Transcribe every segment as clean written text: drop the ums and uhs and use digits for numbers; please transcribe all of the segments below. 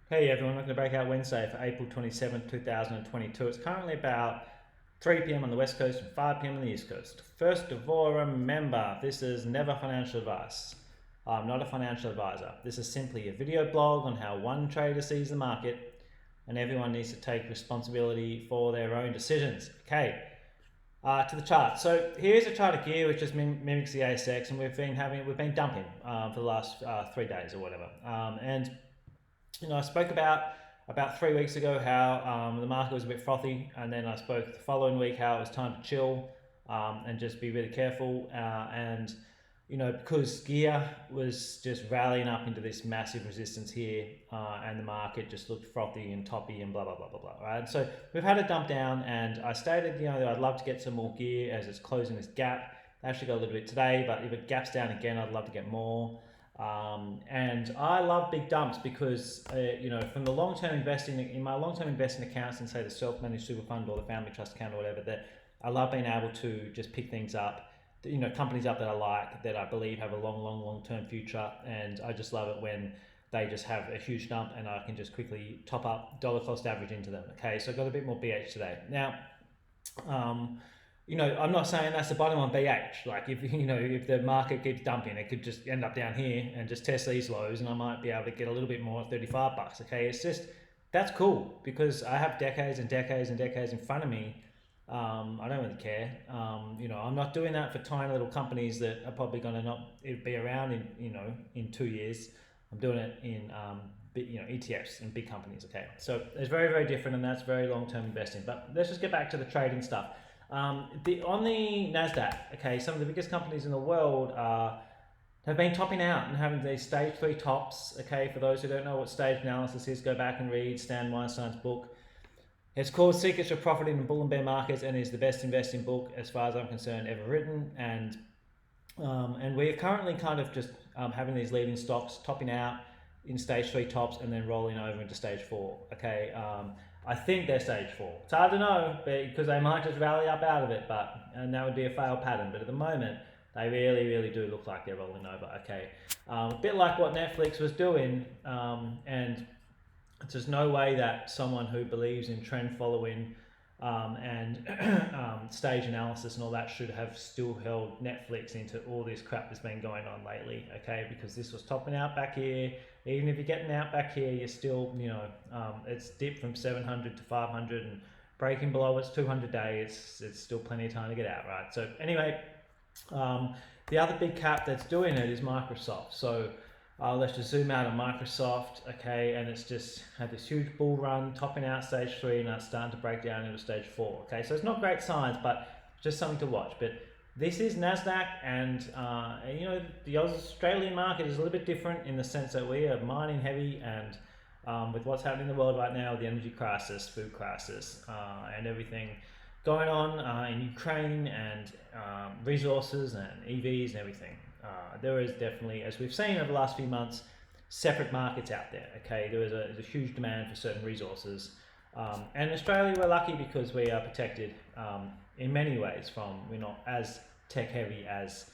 Hey everyone, welcome to Breakout Wednesday for April 27th, 2022. It's currently about 3 p.m. on the West Coast and 5 p.m. on the East Coast. First of all, remember, this is never financial advice. I'm not a financial advisor. This is simply a video blog on how one trader sees the market, and everyone needs to take responsibility for their own decisions. Okay, to the chart. So here's a chart of gear which just mimics the ASX, and we've been dumping for the last 3 days or whatever. I spoke about 3 weeks ago how the market was a bit frothy, and then I spoke the following week how it was time to chill and just be really careful. Because gear was just rallying up into this massive resistance here, and the market just looked frothy and toppy and blah blah blah blah blah. Right, so we've had a dump down, and I stated that I'd love to get some more gear as it's closing this gap. I actually got a little bit today, but if it gaps down again, I'd love to get more. And I love big dumps because, from the long-term investing, in my long-term investing accounts and say the self-managed super fund or the family trust account or whatever, that I love being able to just pick things up, companies up that I like, that I believe have a long-term future. And I just love it when they just have a huge dump and I can just quickly top up dollar cost average into them. Okay, so I got a bit more BH today. Now, I'm not saying that's the bottom on BH. Like if the market keeps dumping, it could just end up down here and just test these lows, and I might be able to get a little bit more at $35. Okay, it's just that's cool because I have decades and decades and decades in front of me. I don't really care. I'm not doing that for tiny little companies that are probably going to not be around in 2 years. I'm doing it in ETFs and big companies. Okay, so it's very, very different, and that's very long-term investing. But let's just get back to the trading stuff. On the NASDAQ, okay, some of the biggest companies in the world have been topping out and having these stage 3 tops. Okay, for those who don't know what stage analysis is, go back and read Stan Weinstein's book. It's called Secrets of Profiting in Bull and Bear Markets, and is the best investing book, as far as I'm concerned, ever written. And we're currently kind of just having these leading stocks topping out in stage 3 tops and then rolling over into stage 4. Okay. I think they're stage 4. It's hard to know because they might just rally up out of it, and that would be a failed pattern. But at the moment, they really, really do look like they're rolling over. Okay, a bit like what Netflix was doing, and there's no way that someone who believes in trend following and stage analysis and all that should have still held Netflix into all this crap that's been going on lately. Okay, because this was topping out back here. Even if you're getting out back here, you're still, it's dipped from 700 to 500 and breaking below its 200 day. It's still plenty of time to get out, right? So anyway, the other big cap that's doing it is Microsoft. So let's just zoom out on Microsoft, okay, and it's just had this huge bull run, topping out stage 3, and it's starting to break down into stage 4. Okay, so it's not great signs, but just something to watch. But this is NASDAQ, and the Australian market is a little bit different in the sense that we are mining heavy, and with what's happening in the world right now, the energy crisis, food crisis, and everything going on in Ukraine, and resources and EVs and everything. There is definitely, as we've seen over the last few months, separate markets out there. Okay, there's a huge demand for certain resources, and in Australia we're lucky because we are protected in many ways from, we're not as tech heavy as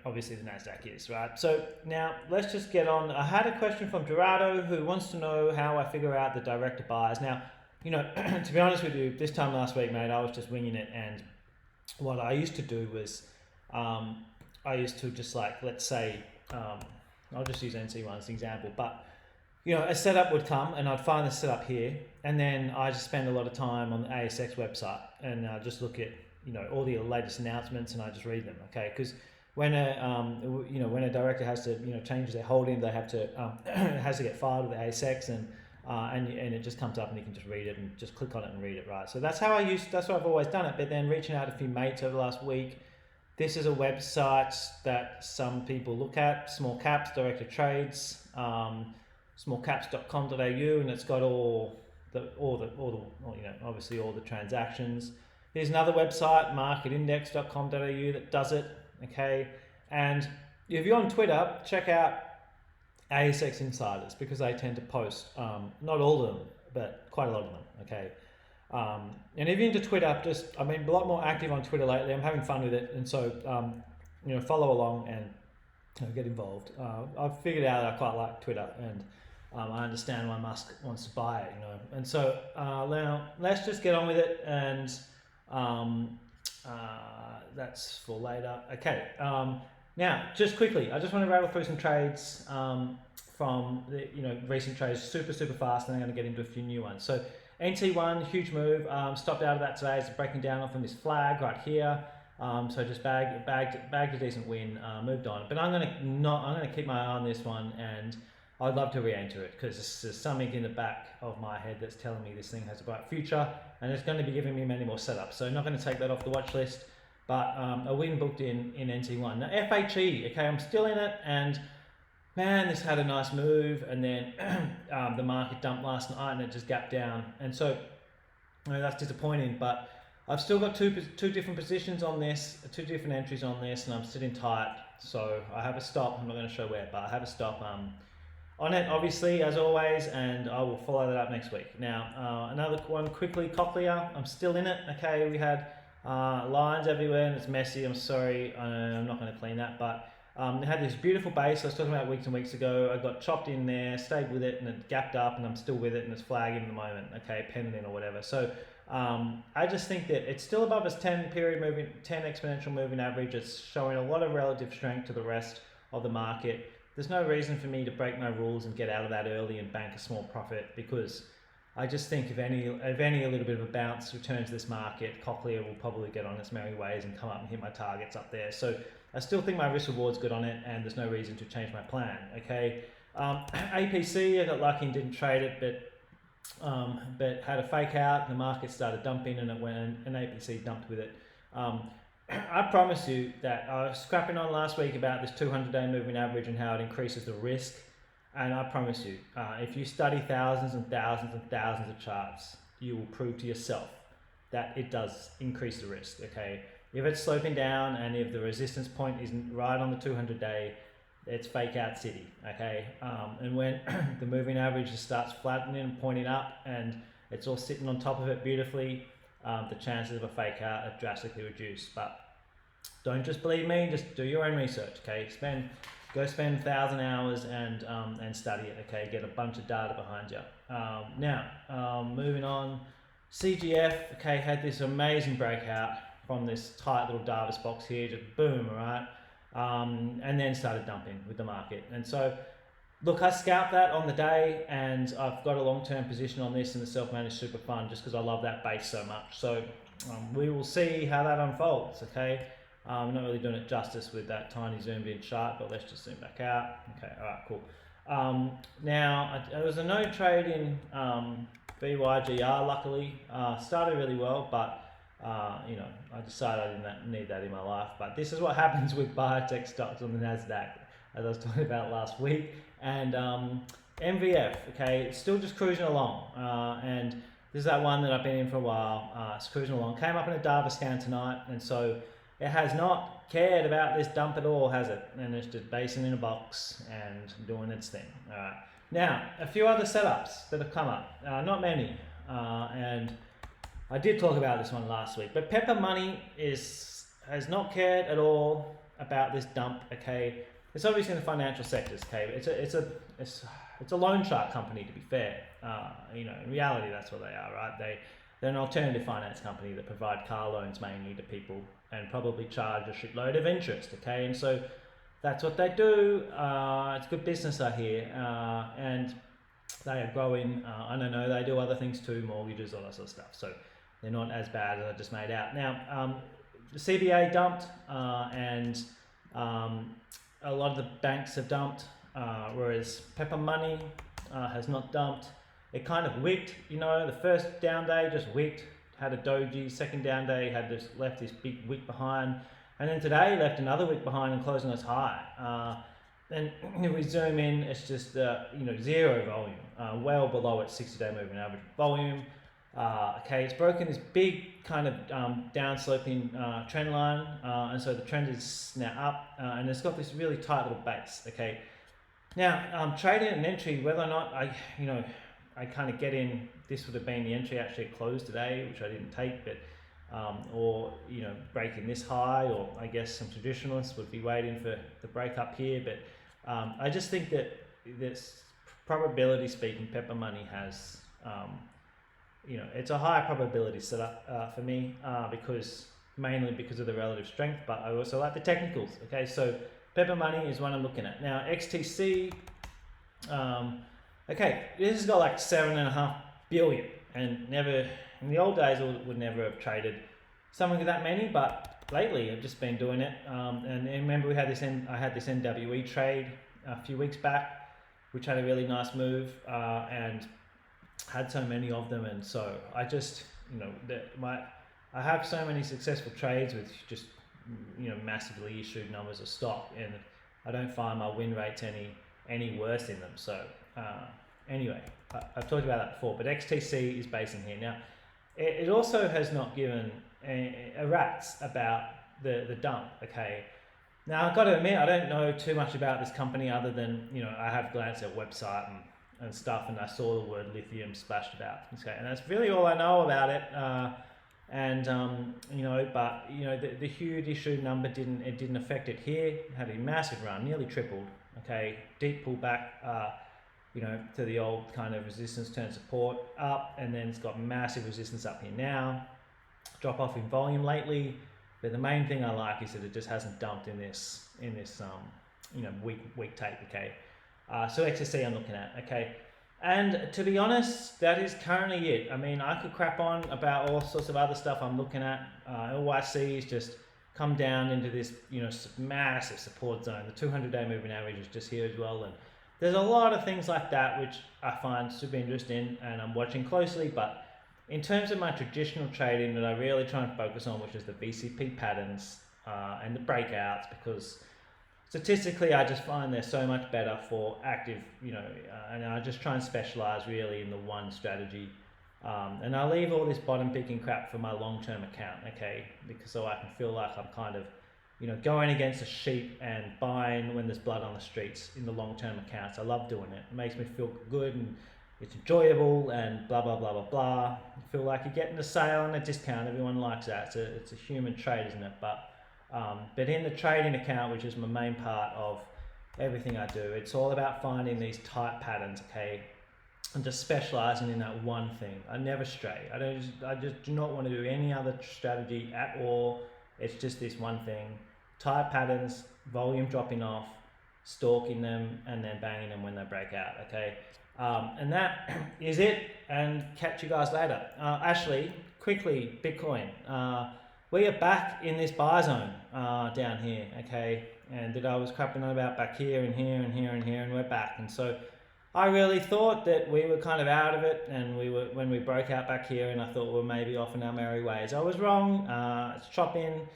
obviously the NASDAQ is, right? So now let's just get on. I had a question from Dorado who wants to know how I figure out the director buys. Now, to be honest with you, this time last week, mate, I was just winging it, and what I used to do was I used to just let's say, I'll just use NC1 as an example, but a setup would come and I'd find the setup here, and then I just spend a lot of time on the ASX website and just look at all the latest announcements, and I just read them. Okay, because when a director has to change their holding, they have to it has to get filed with the ASX, and it just comes up and you can just read it and just click on it and read it, right? So that's how that's what I've always done it. But then reaching out to a few mates over the last week, this is a website that some people look at, Small Caps, Director Trades, smallcaps.com.au, and it's got obviously all the transactions. Here's another website, marketindex.com.au, that does it. Okay, and if you're on Twitter, check out ASX Insiders, because they tend to post, not all of them, but quite a lot of them. Okay. And if you're into Twitter, I've been a lot more active on Twitter lately. I'm having fun with it, and so follow along and get involved. I've figured out that I quite like Twitter, and I understand why Musk wants to buy it, you know. And so now let's just get on with it, and that's for later. Okay. Now, just quickly, I just want to rattle through some trades from the recent trades, super fast, and I'm going to get into a few new ones. So NT1, huge move. Stopped out of that today. It's breaking down off on this flag right here. So just bagged a decent win, moved on. But I'm gonna keep my eye on this one, and I'd love to re-enter it because there's something in the back of my head that's telling me this thing has a bright future, and it's going to be giving me many more setups. So I'm not going to take that off the watch list, but a win booked in NT1. Now FHE, okay, I'm still in it, and man, this had a nice move, and then the market dumped last night and it just gapped down, and so that's disappointing. But I've still got two different positions on this, two different entries on this, and I'm sitting tight. So I have a stop. I'm not going to show where, but I have a stop on it, obviously, as always, and I will follow that up next week. Now, another one quickly, Cochlear. I'm still in it. Okay, we had lines everywhere, and it's messy. I'm sorry, I'm not going to clean that, but it had this beautiful base I was talking about weeks and weeks ago. I got chopped in there, stayed with it, and it gapped up, and I'm still with it, and it's flagging at the moment. Okay, penning in or whatever. So I just think that it's still above its 10 exponential moving average. It's showing a lot of relative strength to the rest of the market. There's no reason for me to break my rules and get out of that early and bank a small profit, because I just think if any a little bit of a bounce returns to this market, Cochlear will probably get on its merry ways and come up and hit my targets up there. So I still think my risk reward's good on it, and there's no reason to change my plan. Okay, APC, I got lucky and didn't trade it, but had a fake out. The market started dumping, and it went, and APC dumped with it. I promise you that I was scrapping on last week about this 200-day moving average and how it increases the risk. And I promise you, if you study thousands and thousands and thousands of charts, you will prove to yourself that it does increase the risk. Okay, if it's sloping down and if the resistance point isn't right on the 200-day, it's fake out city. Okay, and when the moving average just starts flattening and pointing up, and it's all sitting on top of it beautifully, the chances of a fake out are drastically reduced. But don't just believe me, just do your own research. Okay, go spend 1,000 hours and study it. Okay, get a bunch of data behind you. Now, moving on, CGF. Okay, had this amazing breakout from this tight little Davis box here, just boom, all right, and then started dumping with the market. And so, look, I scalped that on the day, and I've got a long-term position on this in the self-managed super fund just because I love that base so much. So we will see how that unfolds. Okay, I'm not really doing it justice with that tiny zoomed in chart, but let's just zoom back out. Okay, all right, cool. Now, there was a no trade in BYGR, luckily. Started really well, but I decided I didn't need that in my life. But this is what happens with biotech stocks on the NASDAQ, as I was talking about last week. And MVF, okay, it's still just cruising along. And this is that one that I've been in for a while. It's cruising along. Came up in a Davis scan tonight, and so it has not cared about this dump at all, has it? And it's just basing in a box and doing its thing. All right. Now, a few other setups that have come up. Not many. And I did talk about this one last week. But Pepper Money has not cared at all about this dump. Okay, it's obviously in the financial sectors. Okay, it's a loan shark company, to be fair. In reality, that's what they are, right? They're an alternative finance company that provide car loans mainly to people and probably charge a shitload of interest. Okay, and so that's what they do. It's good business, I hear, and they are growing. I don't know, they do other things too, mortgages, all that sort of stuff. So they're not as bad as I just made out. Now, the CBA dumped, and a lot of the banks have dumped, whereas Pepper Money has not dumped. It kind of wicked, the first down day just wicked, had a doji. Second down day left this big wick behind, and then today left another wick behind and closing us high. Then if we zoom in, it's just zero volume, well below its 60-day moving average volume. Okay, it's broken this big kind of down-sloping trend line, and so the trend is now up, and it's got this really tight little base. Okay, now trading an entry, whether or not I kind of get in, this would have been the entry actually it closed today, which I didn't take, but or breaking this high, or I guess some traditionalists would be waiting for the break up here, but I just think that this probability speaking, Pepper Money has, it's a higher probability setup for me mainly because of the relative strength, but I also like the technicals. Okay, so Pepper Money is one I'm looking at now. XTC, okay, this has got like 7.5 billion, and never in the old days I would never have traded something that many, but lately I've just been doing it. And remember I had this NWE trade a few weeks back, which had a really nice move, and had so many of them, and so I just, I have so many successful trades with just, massively issued numbers of stock, and I don't find my win rates any worse in them. So anyway, I've talked about that before, but XTC is based in here. Now, it also has not given a rat's about the dump, okay? Now, I've got to admit, I don't know too much about this company other than, I have glanced at website and stuff, and I saw the word lithium splashed about, okay? And that's really all I know about it. The huge issue number didn't affect it here. It had a massive run, nearly tripled, okay? Deep pullback, to the old kind of resistance turn support up, and then it's got massive resistance up here now. Drop off in volume lately, but the main thing I like is that it just hasn't dumped in this weak tape, okay? So XSC I'm looking at, okay? And to be honest, that is currently it. I mean, I could crap on about all sorts of other stuff I'm looking at. LYC has just come down into this, massive support zone. The 200-day moving average is just here as well, and there's a lot of things like that which I find super interesting and I'm watching closely. But in terms of my traditional trading that I really try and focus on, which is the VCP patterns and the breakouts, because statistically I just find they're so much better for active, and I just try and specialize really in the one strategy. And I leave all this bottom picking crap for my long-term account, okay? Because so I can feel like I'm kind of, going against the sheep and buying when there's blood on the streets in the long-term accounts. I love doing it. It makes me feel good and it's enjoyable and blah, blah, blah, blah, blah. You feel like you're getting a sale and a discount. Everyone likes that. It's a human trade, isn't it? But in the trading account, which is my main part of everything I do, it's all about finding these tight patterns, okay? And just specializing in that one thing. I never stray. I just do not want to do any other strategy at all. It's just this one thing. Tight patterns, volume dropping off, stalking them, and then banging them when they break out, okay? And that is it, and catch you guys later. Actually, quickly, Bitcoin. We are back in this buy zone down here, okay? And that I was crapping on about back here and here and here and here, and we're back. And so I really thought that we were kind of out of it, and when we broke out back here, and I thought we were maybe off in our merry ways. I was wrong. It's chopping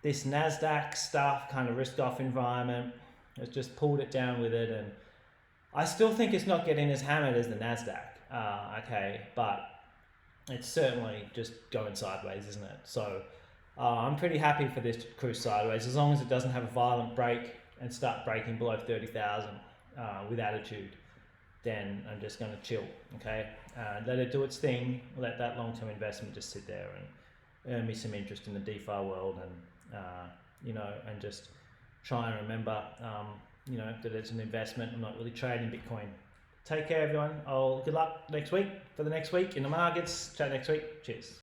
this NASDAQ stuff, kind of risk-off environment. It's just pulled it down with it, and I still think it's not getting as hammered as the NASDAQ, okay? But it's certainly just going sideways, isn't it? So I'm pretty happy for this to cruise sideways, as long as it doesn't have a violent break and start breaking below 30,000 with attitude. Then I'm just going to chill, okay? Let it do its thing. Let that long-term investment just sit there and earn me some interest in the DeFi world, and and just try and remember, that it's an investment. I'm not really trading Bitcoin. Take care, everyone. Good luck next week for the next week in the markets. Chat next week. Cheers.